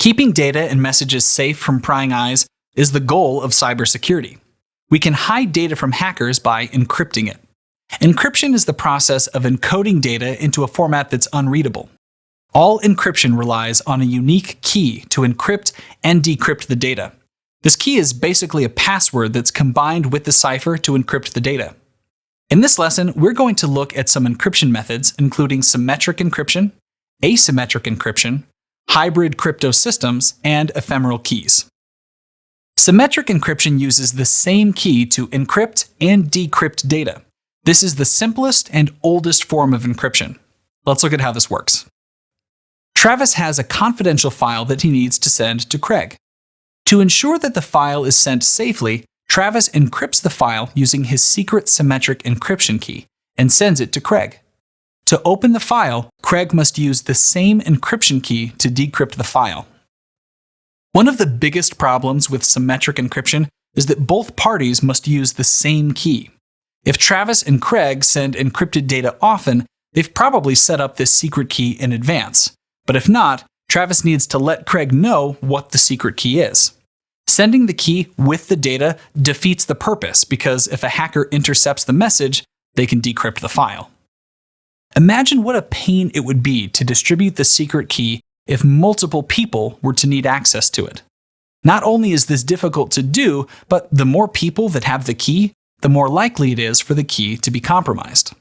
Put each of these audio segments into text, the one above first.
Keeping data and messages safe from prying eyes is the goal of cybersecurity. We can hide data from hackers by encrypting it. Encryption is the process of encoding data into a format that's unreadable. All encryption relies on a unique key to encrypt and decrypt the data. This key is basically a password that's combined with the cipher to encrypt the data. In this lesson, we're going to look at some encryption methods, including symmetric encryption, asymmetric encryption, hybrid crypto systems, and ephemeral keys. Symmetric encryption uses the same key to encrypt and decrypt data. This is the simplest and oldest form of encryption. Let's look at how this works. Travis has a confidential file that he needs to send to Craig. To ensure that the file is sent safely, Travis encrypts the file using his secret symmetric encryption key and sends it to Craig. To open the file, Craig must use the same encryption key to decrypt the file. One of the biggest problems with symmetric encryption is that both parties must use the same key. If Travis and Craig send encrypted data often, they've probably set up this secret key in advance. But if not, Travis needs to let Craig know what the secret key is. Sending the key with the data defeats the purpose because if a hacker intercepts the message, they can decrypt the file. Imagine what a pain it would be to distribute the secret key if multiple people were to need access to it. Not only is this difficult to do, but the more people that have the key, the more likely it is for the key to be compromised.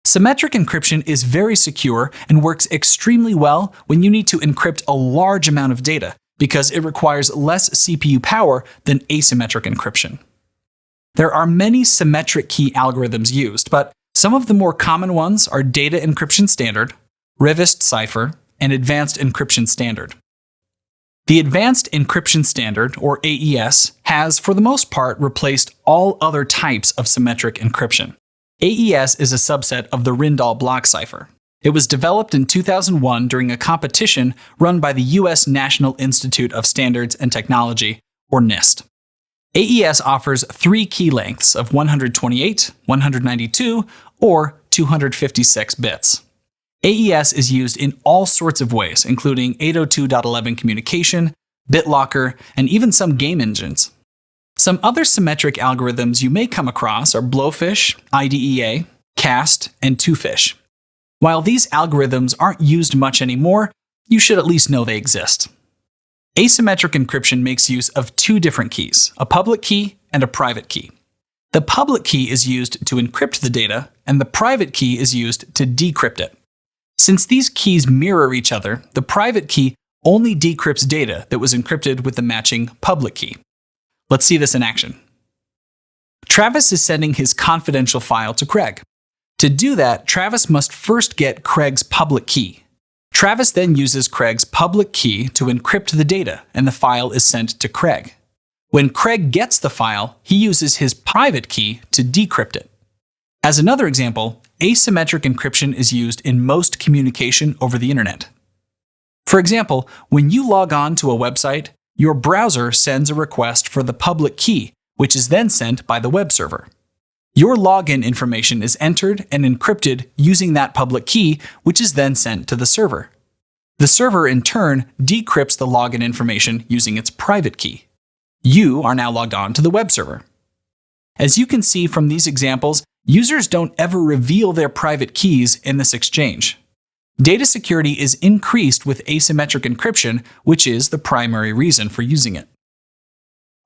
Symmetric encryption is very secure and works extremely well when you need to encrypt a large amount of data because it requires less CPU power than asymmetric encryption. There are many symmetric key algorithms used, but some of the more common ones are Data Encryption Standard, Rivest Cipher, and Advanced Encryption Standard. The Advanced Encryption Standard, or AES, has for the most part replaced all other types of symmetric encryption. AES is a subset of the Rijndael block cipher. It was developed in 2001 during a competition run by the U.S. National Institute of Standards and Technology, or NIST. AES offers 3 key lengths of 128, 192, or 256 bits. AES is used in all sorts of ways, including 802.11 communication, BitLocker, and even some game engines. Some other symmetric algorithms you may come across are Blowfish, IDEA, CAST, and Twofish. While these algorithms aren't used much anymore, you should at least know they exist. Asymmetric encryption makes use of 2 different keys, a public key and a private key. The public key is used to encrypt the data, and the private key is used to decrypt it. Since these keys mirror each other, the private key only decrypts data that was encrypted with the matching public key. Let's see this in action. Travis is sending his confidential file to Craig. To do that, Travis must first get Craig's public key. Travis then uses Craig's public key to encrypt the data, and the file is sent to Craig. When Craig gets the file, he uses his private key to decrypt it. As another example, asymmetric encryption is used in most communication over the internet. For example, when you log on to a website, your browser sends a request for the public key, which is then sent by the web server. Your login information is entered and encrypted using that public key, which is then sent to the server. The server, in turn, decrypts the login information using its private key. You are now logged on to the web server. As you can see from these examples, users don't ever reveal their private keys in this exchange. Data security is increased with asymmetric encryption, which is the primary reason for using it.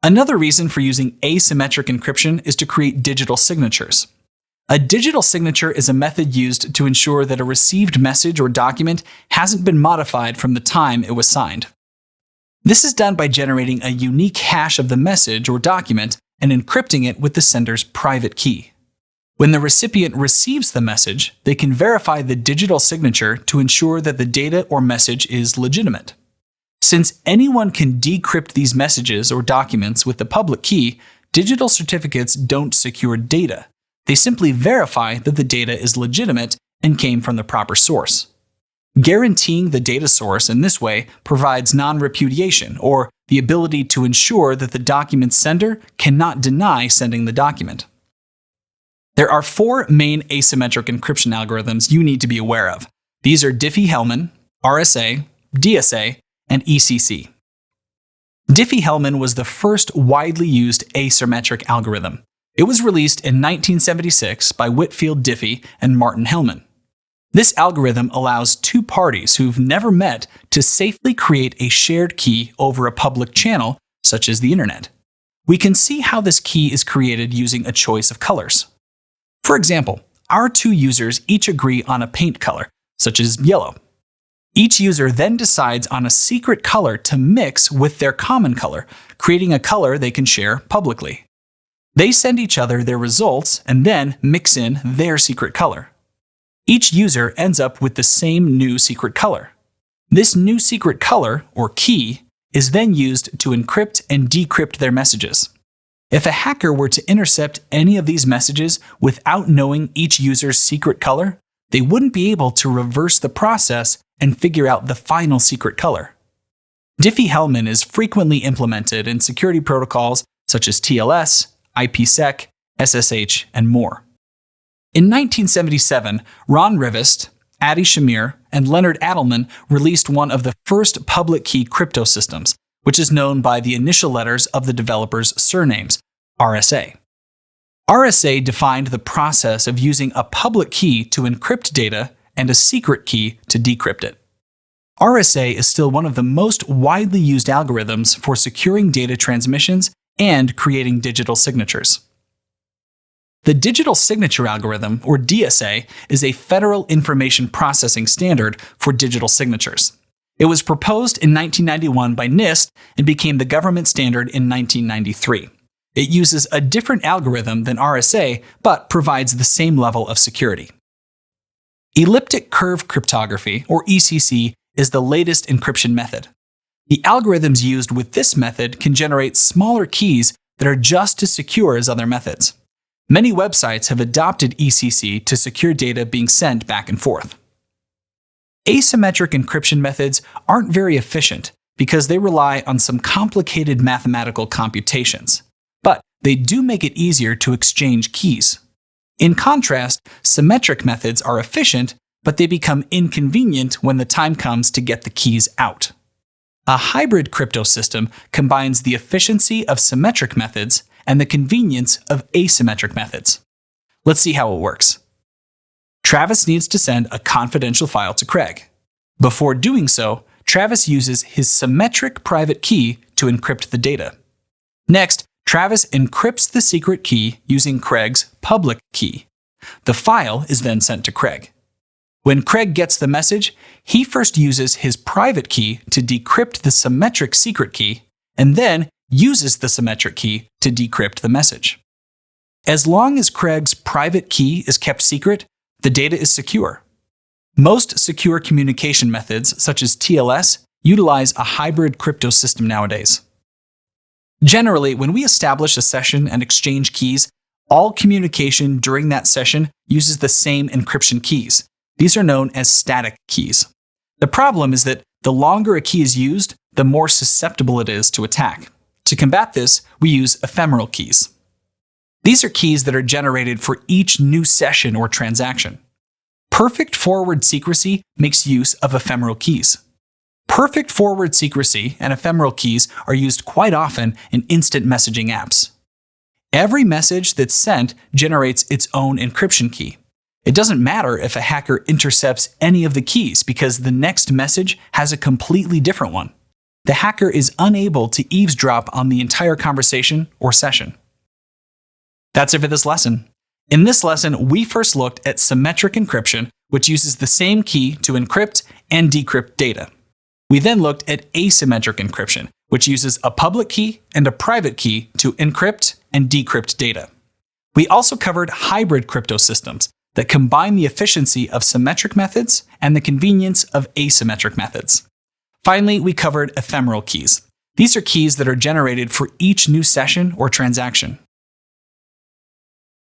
Another reason for using asymmetric encryption is to create digital signatures. A digital signature is a method used to ensure that a received message or document hasn't been modified from the time it was signed. This is done by generating a unique hash of the message or document and encrypting it with the sender's private key. When the recipient receives the message, they can verify the digital signature to ensure that the data or message is legitimate. Since anyone can decrypt these messages or documents with the public key, digital certificates don't secure data. They simply verify that the data is legitimate and came from the proper source. Guaranteeing the data source in this way provides non-repudiation, or the ability to ensure that the document's sender cannot deny sending the document. There are 4 main asymmetric encryption algorithms you need to be aware of. These are Diffie-Hellman, RSA, DSA, and ECC. Diffie-Hellman was the first widely used asymmetric algorithm. It was released in 1976 by Whitfield Diffie and Martin Hellman. This algorithm allows two parties who've never met to safely create a shared key over a public channel, such as the internet. We can see how this key is created using a choice of colors. For example, our two users each agree on a paint color, such as yellow. Each user then decides on a secret color to mix with their common color, creating a color they can share publicly. They send each other their results and then mix in their secret color. Each user ends up with the same new secret color. This new secret color, or key, is then used to encrypt and decrypt their messages. If a hacker were to intercept any of these messages without knowing each user's secret color, they wouldn't be able to reverse the process and figure out the final secret color. Diffie-Hellman is frequently implemented in security protocols such as TLS, IPsec, SSH, and more. In 1977, Ron Rivest, Adi Shamir, and Leonard Adelman released one of the first public key crypto systems, which is known by the initial letters of the developers' surnames, RSA. RSA defined the process of using a public key to encrypt data and a secret key to decrypt it. RSA is still one of the most widely used algorithms for securing data transmissions and creating digital signatures. The Digital Signature Algorithm, or DSA, is a federal information processing standard for digital signatures. It was proposed in 1991 by NIST and became the government standard in 1993. It uses a different algorithm than RSA, but provides the same level of security. Elliptic curve cryptography, or ECC, is the latest encryption method. The algorithms used with this method can generate smaller keys that are just as secure as other methods. Many websites have adopted ECC to secure data being sent back and forth. Asymmetric encryption methods aren't very efficient because they rely on some complicated mathematical computations, but they do make it easier to exchange keys. In contrast, symmetric methods are efficient, but they become inconvenient when the time comes to get the keys out. A hybrid crypto system combines the efficiency of symmetric methods and the convenience of asymmetric methods. Let's see how it works. Travis needs to send a confidential file to Craig. Before doing so, Travis uses his symmetric private key to encrypt the data. Next, Travis encrypts the secret key using Craig's public key. The file is then sent to Craig. When Craig gets the message, he first uses his private key to decrypt the symmetric secret key, and then uses the symmetric key to decrypt the message. As long as Craig's private key is kept secret, the data is secure. Most secure communication methods, such as TLS, utilize a hybrid crypto system nowadays. Generally, when we establish a session and exchange keys, all communication during that session uses the same encryption keys. These are known as static keys. The problem is that the longer a key is used, the more susceptible it is to attack. To combat this, we use ephemeral keys. These are keys that are generated for each new session or transaction. Perfect forward secrecy makes use of ephemeral keys. Perfect forward secrecy and ephemeral keys are used quite often in instant messaging apps. Every message that's sent generates its own encryption key. It doesn't matter if a hacker intercepts any of the keys because the next message has a completely different one. The hacker is unable to eavesdrop on the entire conversation or session. That's it for this lesson. In this lesson, we first looked at symmetric encryption, which uses the same key to encrypt and decrypt data. We then looked at asymmetric encryption, which uses a public key and a private key to encrypt and decrypt data. We also covered hybrid crypto systems that combine the efficiency of symmetric methods and the convenience of asymmetric methods. Finally, we covered ephemeral keys. These are keys that are generated for each new session or transaction.